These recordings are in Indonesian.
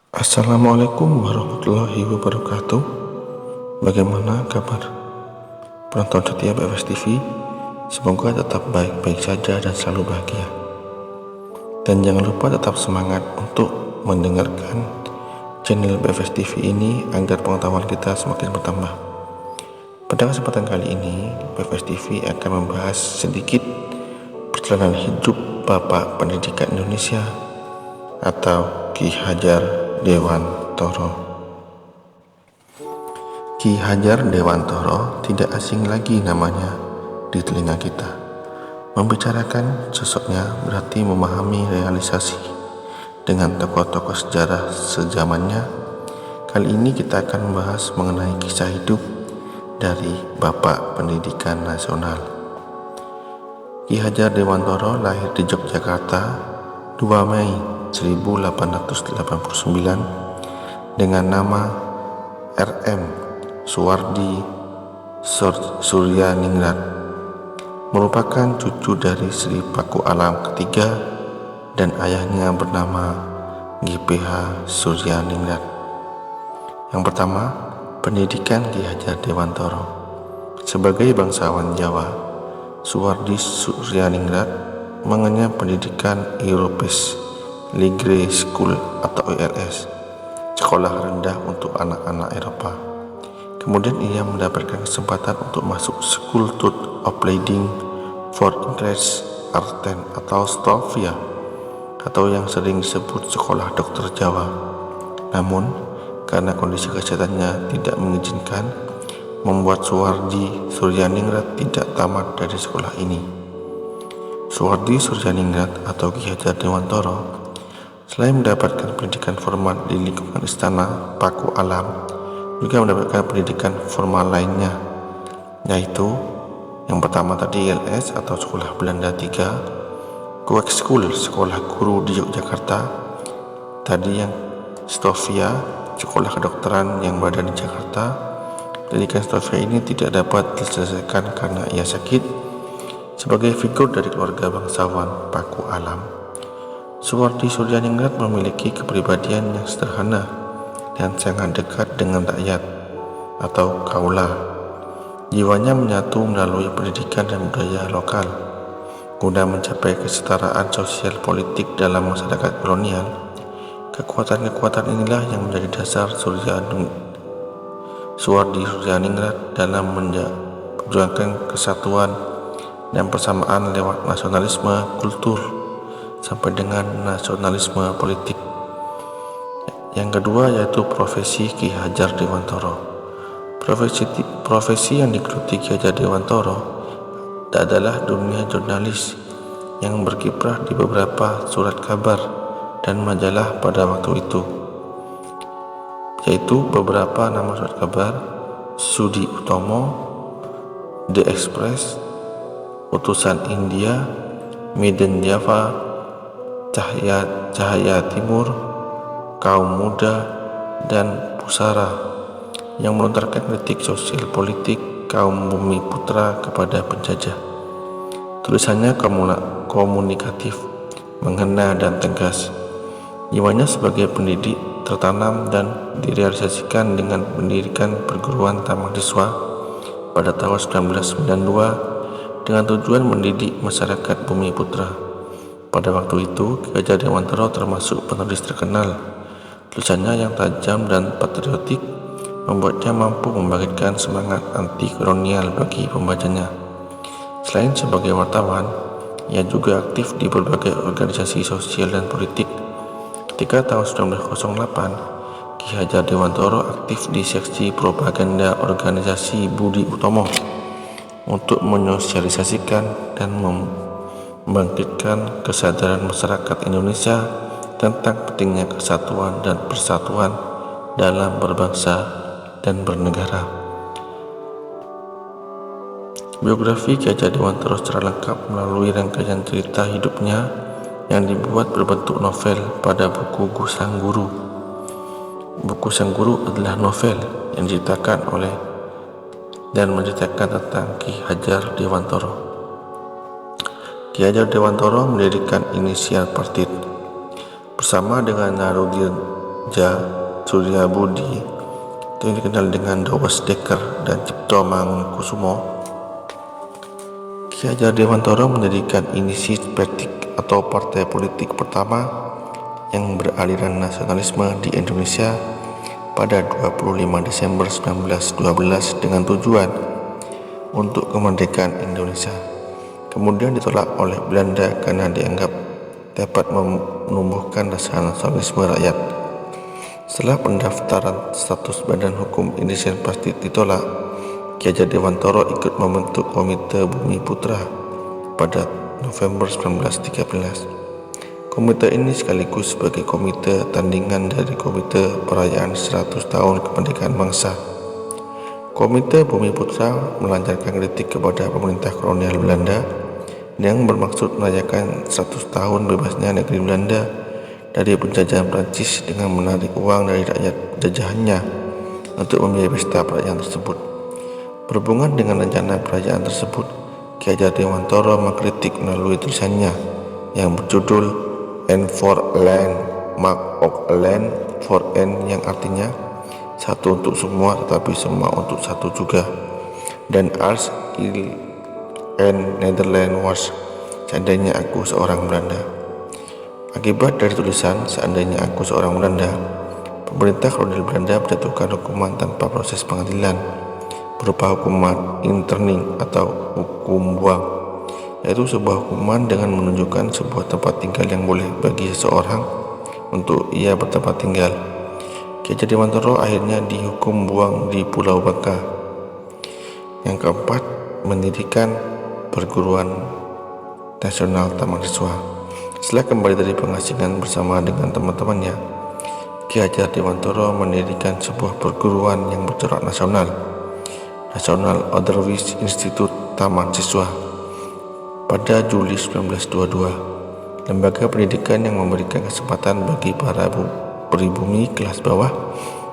Assalamualaikum warahmatullahi wabarakatuh. Bagaimana kabar penonton setia BFS TV? Semoga tetap baik-baik saja dan selalu bahagia. Dan jangan lupa tetap semangat untuk mendengarkan channel BFS TV ini agar pengetahuan kita semakin bertambah. Pada kesempatan kali ini, BFS TV akan membahas sedikit perjalanan hidup Bapak Pendidikan Indonesia atau Ki Hajar Dewantara. Ki Hajar Dewantara tidak asing lagi namanya di telinga kita. Membicarakan sosoknya berarti memahami realisasi dengan tokoh-tokoh sejarah sezamannya. Kali ini kita akan membahas mengenai kisah hidup dari Bapak Pendidikan Nasional. Ki Hajar Dewantara lahir di Yogyakarta 2 Mei 1889 dengan nama R.M. Suwardi Suryaningrat, merupakan cucu dari Sri Paku Alam ketiga dan ayahnya bernama G.P.H. Suryaningrat. Yang pertama, pendidikan Ki Hajar Dewantara. Sebagai bangsawan Jawa, Suwardi Suryaningrat mengenyam pendidikan Europes Ligre School atau ILS, sekolah rendah untuk anak-anak Eropa. Kemudian ia mendapatkan kesempatan untuk masuk School of Leading for English Arten atau Stovia, atau yang sering disebut sekolah dokter Jawa. Namun karena kondisi kesehatannya tidak mengizinkan, membuat Suwardi Suryaningrat tidak tamat dari sekolah ini. Suwardi Suryaningrat atau Ki Hajar Dewantara selain mendapatkan pendidikan formal di lingkungan istana Paku Alam, juga mendapatkan pendidikan formal lainnya, yaitu yang pertama tadi ILS atau Sekolah Belanda 3, Koek School, sekolah guru di Yogyakarta, tadi yang Stovia, sekolah kedokteran yang berada di Jakarta. Pendidikan Stovia ini tidak dapat diselesaikan karena ia sakit. Sebagai figur dari keluarga bangsawan Paku Alam, Suwardi Suryaningrat memiliki kepribadian yang sederhana dan sangat dekat dengan rakyat atau kaula. Jiwanya menyatu melalui pendidikan dan budaya lokal guna mencapai kesetaraan sosial politik dalam masyarakat kolonial. Kekuatan-kekuatan inilah yang menjadi dasar Suwardi Suryaningrat dalam memperjuangkan kesatuan dan persamaan lewat nasionalisme kultur sampai dengan nasionalisme politik. Yang kedua yaitu profesi Ki Hajar Dewantara. Profesi yang digeluti Ki Hajar Dewantara adalah dunia jurnalis yang berkiprah di beberapa surat kabar dan majalah pada waktu itu, yaitu beberapa nama surat kabar: Sudi Utomo, The Express, Utusan India, Medan Java, Cahaya Timur, Kaum Muda, dan Pusara, yang melontarkan kritik sosial politik kaum bumi putra kepada penjajah. Tulisannya komunikatif, menghena dan tegas. Jiwanya sebagai pendidik tertanam dan direalisasikan dengan mendirikan perguruan taman siswa pada tahun 1992 dengan tujuan mendidik masyarakat bumi putra. Pada waktu itu, Ki Hajar Dewantara termasuk penulis terkenal. Tulisannya yang tajam dan patriotik membuatnya mampu membangkitkan semangat anti-kolonial bagi pembacanya. Selain sebagai wartawan, ia juga aktif di berbagai organisasi sosial dan politik. Ketika tahun 1908, Ki Hajar Dewantara aktif di seksi propaganda organisasi Budi Utomo untuk menyosialisasikan dan membangkitkan kesadaran masyarakat Indonesia tentang pentingnya kesatuan dan persatuan dalam berbangsa dan bernegara. Biografi Ki Hajar Dewantara secara lengkap melalui rangkaian cerita hidupnya yang dibuat berbentuk novel pada buku Sang Guru. Buku Sang Guru adalah novel yang diceritakan oleh dan menceritakan tentang Ki Hajar Dewantara. Ki Hajar Dewantara mendirikan inisial partit bersama dengan Ja Suryabudi yang dikenal dengan Dawes Dekker dan Cipto Mangunkusumo, Ki Hajar Dewantara mendirikan Inisiatif atau partai politik pertama yang beraliran nasionalisme di Indonesia pada 25 Desember 1912 dengan tujuan untuk kemerdekaan Indonesia. Kemudian ditolak oleh Belanda karena dianggap dapat menumbuhkan rasa nasionalisme rakyat. Setelah pendaftaran status Badan Hukum Indonesia pasti ditolak, Ki Hajar Dewantara ikut membentuk Komite Bumi Putra pada November 1913. Komite ini sekaligus sebagai komite tandingan dari Komite Perayaan 100 Tahun Kemerdekaan Bangsa. Komite Bumi Putra melancarkan kritik kepada pemerintah kolonial Belanda yang bermaksud merayakan 100 tahun bebasnya negeri Belanda dari penjajahan Prancis dengan menarik uang dari rakyat jajahannya untuk membiayai pesta perayaan tersebut. Berhubungan dengan rencana perayaan tersebut, Ki Hajar Dewantara mengkritik melalui tulisannya yang berjudul N for Land, Mark of Land for N, yang artinya satu untuk semua tetapi semua untuk satu juga, dan Ars il en Nederland was, seandainya aku seorang Belanda. Akibat dari tulisan seandainya aku seorang Belanda, pemerintah kolonial Belanda menjatuhkan hukuman tanpa proses pengadilan berupa hukuman interning atau hukum buang, yaitu sebuah hukuman dengan menunjukkan sebuah tempat tinggal yang boleh bagi seseorang untuk ia bertempat tinggal. Ki Hajar Dewantara akhirnya dihukum buang di Pulau Bangka. Yang keempat, mendirikan Perguruan Nasional Taman Siswa. Setelah kembali dari pengasingan bersama dengan teman-temannya, Ki Hajar Dewantara mendirikan sebuah perguruan yang bercorak nasional, National Otherwise Institute Taman Siswa, pada Juli 1922. Lembaga pendidikan yang memberikan kesempatan bagi para pribumi kelas bawah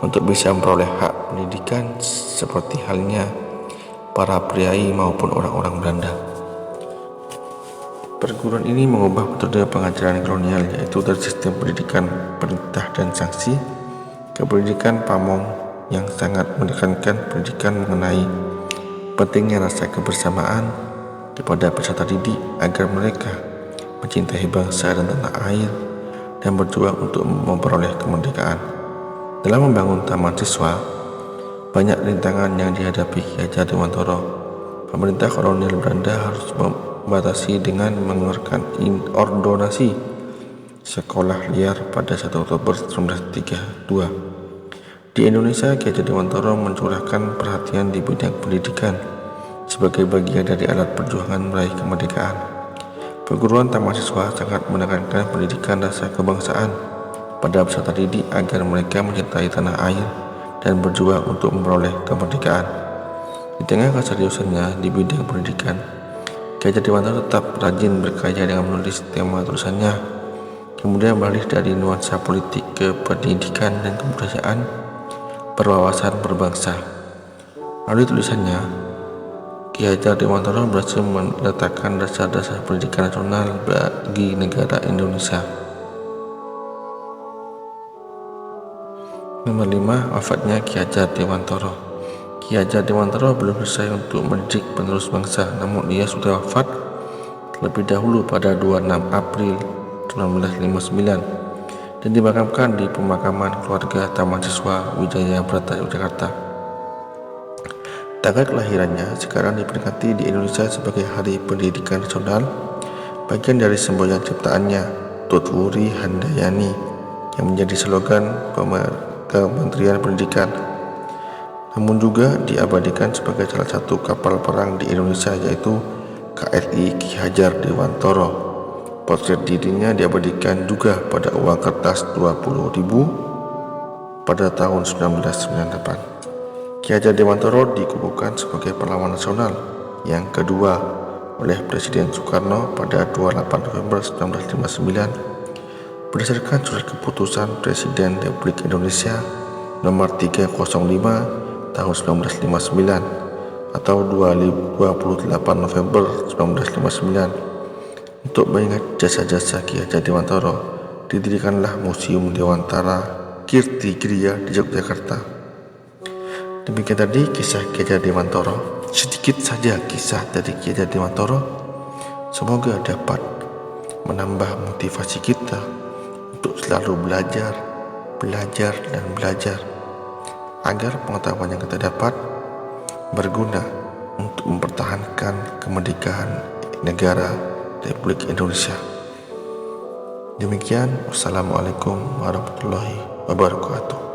untuk bisa memperoleh hak pendidikan seperti halnya para priai maupun orang-orang Belanda. Perguruan ini mengubah metode pengajaran kolonial, yaitu dari sistem pendidikan perintah dan sanksi ke pendidikan pamong yang sangat menekankan pendidikan mengenai pentingnya rasa kebersamaan kepada peserta didik agar mereka mencintai bangsa dan tanah air dan berjuang untuk memperoleh kemerdekaan. Dalam membangun taman siswa, banyak rintangan yang dihadapi Ki Hajar Dewantara. Pemerintah kolonial Belanda harus membatasi dengan mengeluarkan ordonasi sekolah liar pada 1 Oktober 1932. Di Indonesia, Ki Hajar Dewantara mencurahkan perhatian di bidang pendidikan sebagai bagian dari alat perjuangan meraih kemerdekaan. Perguruan taman siswa sangat menekankan pendidikan rasa kebangsaan pada peserta didik agar mereka mencintai tanah air dan berjuang untuk memperoleh kemerdekaan. Di tengah keseriusannya di bidang pendidikan, Ki Hajar Dewantara tetap rajin berkarya dengan menulis tema tulisannya, kemudian beralih dari nuansa politik ke pendidikan dan kebudayaan berwawasan berbangsa. Melalui tulisannya, Ki Hajar Dewantara berhasil meletakkan dasar-dasar pendidikan nasional bagi negara Indonesia. Nomor 5. Wafatnya Ki Hajar Dewantara. Ki Hajar Dewantara belum selesai untuk mendidik penerus bangsa, namun ia sudah wafat terlebih dahulu pada 26 April 1959 dan dimakamkan di pemakaman keluarga Taman Siswa Wijaya Brata, Jakarta. Tanggal kelahirannya sekarang diperingati di Indonesia sebagai Hari Pendidikan Nasional, bagian dari semboyan ciptaannya Tutwuri Handayani yang menjadi slogan Kementerian Pendidikan, namun juga diabadikan sebagai salah satu kapal perang di Indonesia, yaitu KRI Ki Hajar Dewantara. Potret dirinya diabadikan juga pada uang kertas 20.000 pada tahun 1998. Ki Hajar Dewantara dikukuhkan sebagai pahlawan nasional yang kedua oleh Presiden Soekarno pada 28 November 1959 berdasarkan surat keputusan Presiden Republik Indonesia nomor 305 tahun 1959 atau 28 November 1959. Untuk mengingat jasa-jasa Ki Hajar Dewantara, didirikanlah Museum Dewantara Kirti Griya di Yogyakarta. Demikian tadi kisah Ki Hajar Dewantara. Sedikit saja kisah dari Ki Hajar Dewantara. Semoga dapat menambah motivasi kita untuk selalu belajar dan belajar agar pengetahuan yang kita dapat berguna untuk mempertahankan kemerdekaan negara Republik Indonesia. Demikian, wassalamualaikum warahmatullahi wabarakatuh.